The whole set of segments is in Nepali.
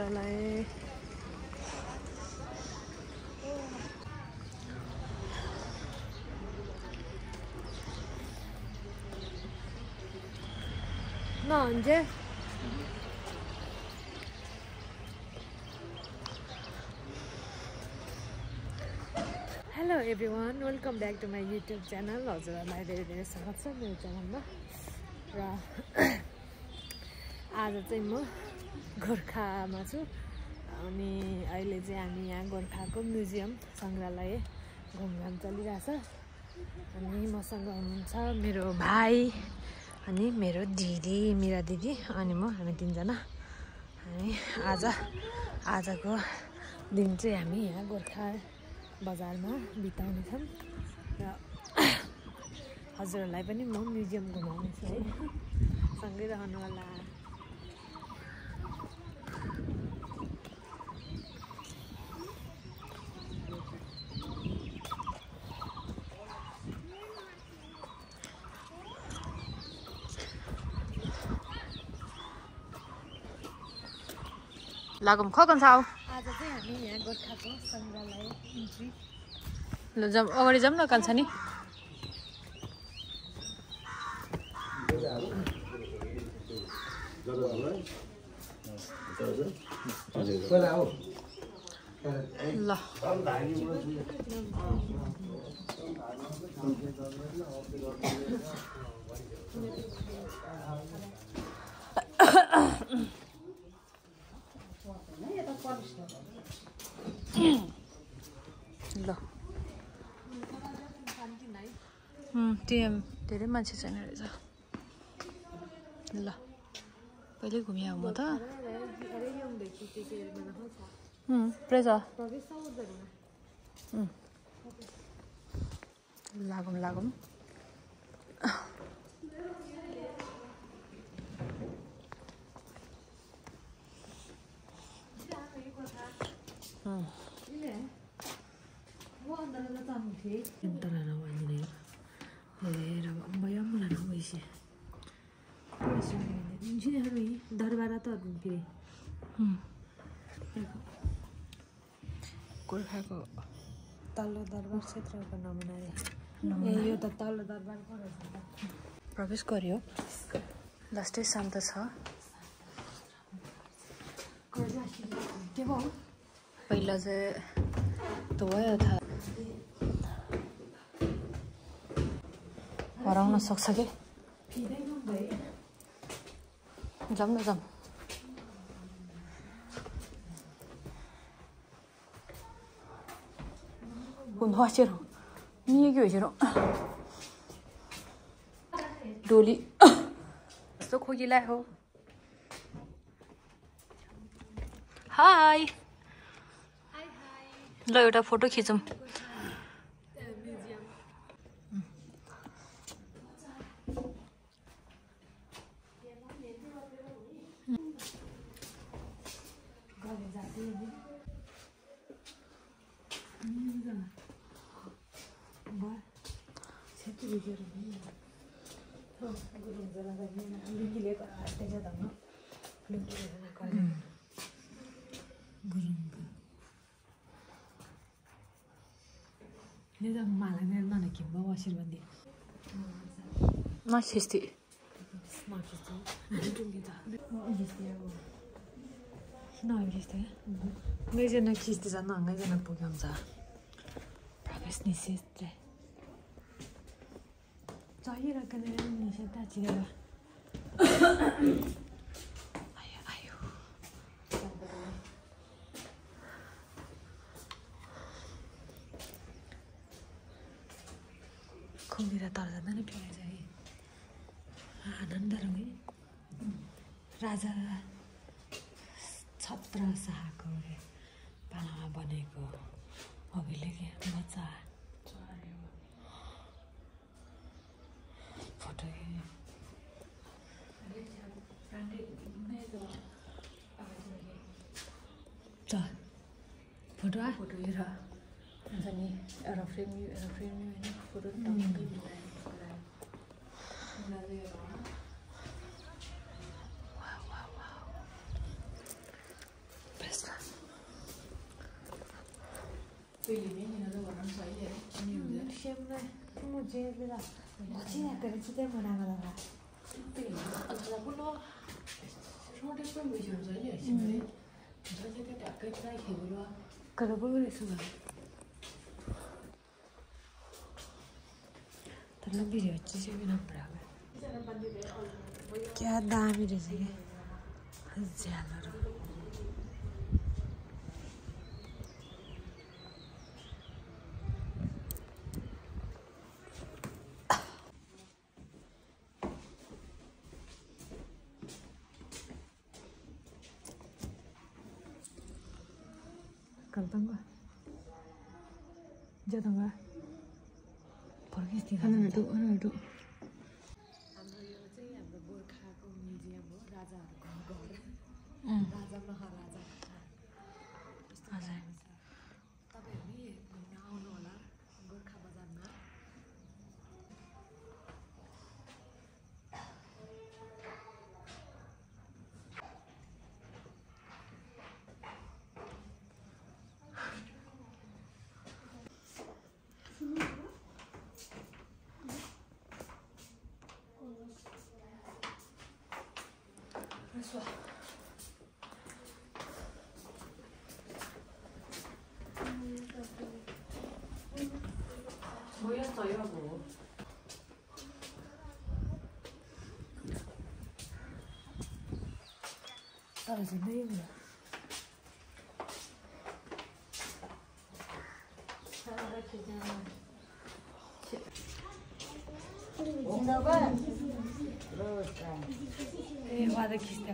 हजुरलाई नहुन्छ hello everyone welcome back to my YouTube channel हजुरहरूलाई धेरै धेरै स्वागत छ मेरो च्यानलमा र आज चाहिँ म गोर्खामा छु अनि अहिले चाहिँ हामी यहाँ गोर्खाको म्युजियम सङ्ग्रहालय घुमघाम चलिरहेछ अनि मसँग हुनुहुन्छ मेरो भाइ अनि मेरो दिदी मेरा दिदी अनि म हामी तिनजना हामी आजको दिन चाहिँ हामी यहाँ गोर्खा बजारमा बिताउनेछौँ र हजुरहरूलाई पनि म म्युजियम घुमाउनेछु है सँगै रहनु होला लागम खगन साउ आज चाहिँ हामी यहाँ गोर्खाको सङ्ग्रहालय इन्ट्री ल जाम अगाडि जाम न कान्छ नि ल ल त्यहाँ धेरै मान्छे छैन रहेछ ल पहिले घुमिआ म त प्रेजा लागम लागम गोर्खाको तल्लो दरबार क्षेत्रको नमुना यो त तल्लो दरबारको रहेछ प्रवेश गर्यो लास्टै शान्त छ पहिला चाहिँ त्यो भयो थाहा हराउन सक्छ कि जाऊँ न जाऊँ नि के हो डोली कस्तो खोकिला हो हाई ल एउटा फोटो खिचौँ Majesty. Ngayzana kisti sana ngayzana pugamza. Pragas nisestre. Zahira kana niseta chira. Ayo. Khumira tar janda ni phira jai. आनन्द रहे राजा छत्र शाहको पालामा बनेको अभिलेख बच्चा फोटो फोटो हेर हुन्छ नि एउटा फ्रेम फोटो क्या दामी रहेछ कि झ्यालहरू Kaltangga. Jatangga. Pergi sih. Ana adu. हाम्रो यो चाहिँ हाम्रो गोर्खाको म्युजियम हो राजाहरूको घर राजा महाराजा तपाईँहरू घुम्न आउनु होला गोर्खा बजारमा 모였어요, 뭐. 떨어졌네, 이거. वादा खिच्दा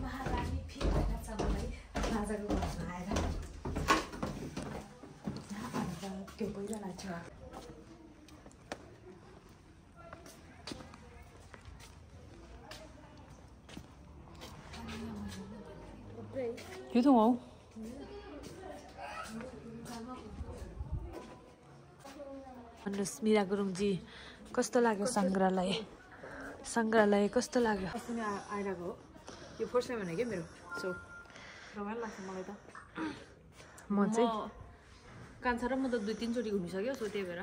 महारानी फिर छ मलाई राजाको घरमा आएर त्यो पहिला लाग्छ यो त हो भन्नुहोस् मीरा गुरुङजी कस्तो लाग्यो सङ्ग्रहालय कस्तो लाग्यो आइरहेको हो यो फर्स्ट टाइम भने के मेरो सो रमाइलो लाग्छ मलाई त म चाहिँ कान्छा र म त 2-3 चोटि घुमिसक्यो सो त्यही भएर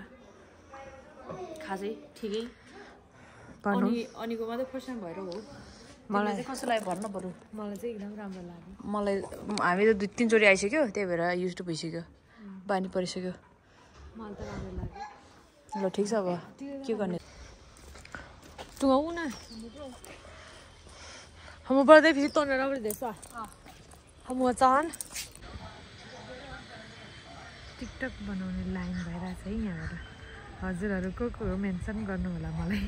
खासै ठिकै अनिको मात्रै फर्स्ट टाइम भएर हो मलाई चाहिँ कस्तो लाग्यो भन्न बरु मलाई चाहिँ एकदम राम्रो लाग्यो मलाई हामी त 2-3 चोटि आइसक्यो त्यही भएर युज टु भइसक्यो बानी परिसक्यो मलाई त राम्रो लाग्यो ल ठिक छ अब के गर्ने टुगाऊ न हम बढ्दै फेरि तोड्न राम्रो देख्छ हम चाहन टिकटक बनाउने लाइन भइरहेछ है यहाँबाट हजुरहरू को हो मेन्सन गर्नु होला मलाई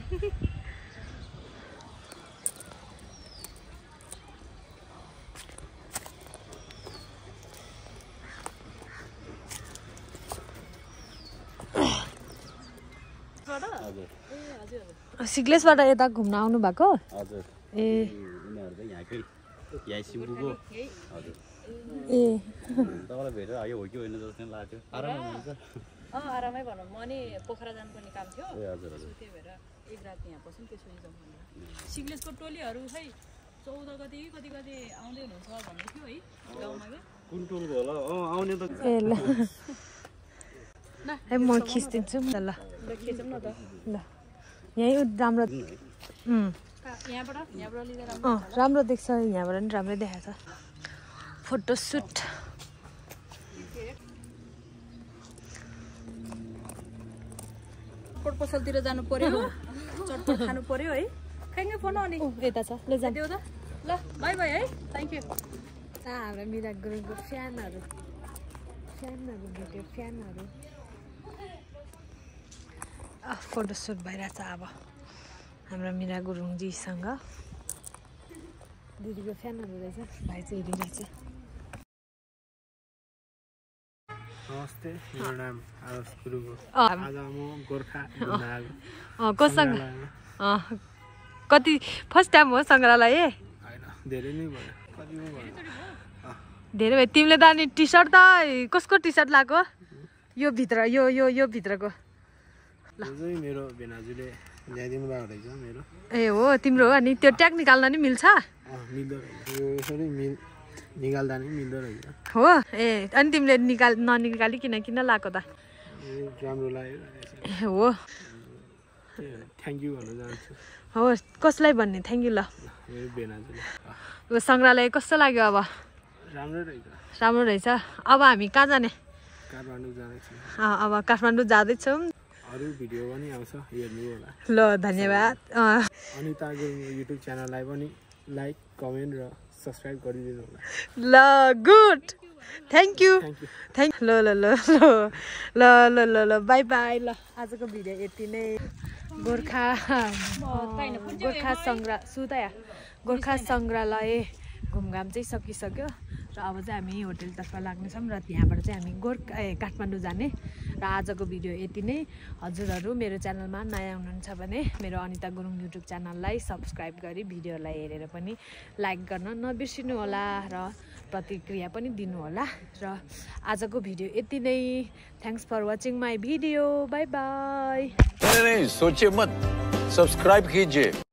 सिग्लेसबाट यता घुम्न आउनु भएको हजुर ए उनीहरु चाहिँ यही सिम्बुको हजुर ए तपाईलाई भेटेर आयो हो कि होइन जस्तो लाग्यो आराम हुन्छ आरामै भनौँ म नि पोखरा जानुपर्ने काम थियो ए हजुर हजुर त्यही भएर एक रात यहाँ बसौँ त्यसपछि जाउँ भनेर सिग्लेसको टोलीहरू खै 14 गते कति आउँदै हुनुहुन्छ भन्दै थियो है गाउँमा के कुन टोलको होला आउने त ए ल ए म खिच्दिन्छु नि त ल खिचौँ न त ल यही राम्रो यहाँबाट लिँदा राम्रो देख्छ यहाँबाट नि राम्रै देखाएको छ फोटोसुट चटपट पसलतिर जानु पर्यो चटपट खानु पर्यो है खाइङ फोन अनि यता छ ल जाऊ त ल बाई बाई है थ्याङ्क यू हाम्रो मीरा गुरुङको फ्यानहरू भेट्यो फ्यानहरू फोटोसुट भइरहेछ अब हाम्रो मीरा गुरुङजीसँग दिदीको फ्यानहरू रहेछ भाइ चाहिँ हेरिरहेछ नमस्ते मेरो नाम आदर्श गुरुङ हो आज म गोर्खा घुम्न आएको कोसँग कति फर्स्ट टाइम हो सङ्ग्रहालय हैन धेरै नै भयो कति भयो धेरै भयो तिमीले त अनि टी सर्ट त कसको टी सर्ट लगाएको यो भित्र यो भित्रको यो चाहिँ मेरो भेनाजुले ल्याइदिनु भएको रहेछ मेरो। ए हो तिम्रो हो अनि त्यो ट्याग निकाल्न नि मिल्छ मिल्दो रहेछ यो यसरी निकाल्दा नि मिल्दो रहेछ हो ए अनि तिमीले ननिकाली किन लगाएको त राम्रो लाग्यो हो थ्याङ्क यू भन्न चाहन्छु हो कसलाई भन्ने थ्याङ्क यू ल मेरो भेनाजुले यो सङ्ग्रहालय कस्तो लाग्यो अब राम्रो रहेछ अब हामी कहाँ जाने काठमाडौँ जाँदैछौँ अब काठमाडौँ जाँदैछौँ अरू भिडियो पनि आउँछ हेर्नु होला ल धन्यवाद अनिता गुरुङको युट्युब च्यानललाई पनि लाइक कमेन्ट र सब्सक्राइब गरिदिनु होला ल गुड थ्याङ्क यू ल ल ल ल ल ल ल बाई बाई ल आजको भिडियो यति नै गोर्खा सङ्ग्रहालय घुमघाम चाहिँ सकिसक्यो र अब चाहिँ हामी होटेलतर्फ लाग्नेछौँ र त्यहाँबाट चाहिँ हामी काठमाडौँ जाने र आजको भिडियो यति नै हजुरहरू मेरो च्यानलमा नयाँ हुनुहुन्छ भने मेरो अनिता गुरुङ युट्युब च्यानललाई सब्सक्राइब गरी भिडियोलाई हेरेर पनि लाइक गर्न नबिर्सिनु होला र प्रतिक्रिया पनि दिनुहोला र आजको भिडियो यति नै thanks for watching my video bye bye सोचिए मत सब्सक्राइब कीजिए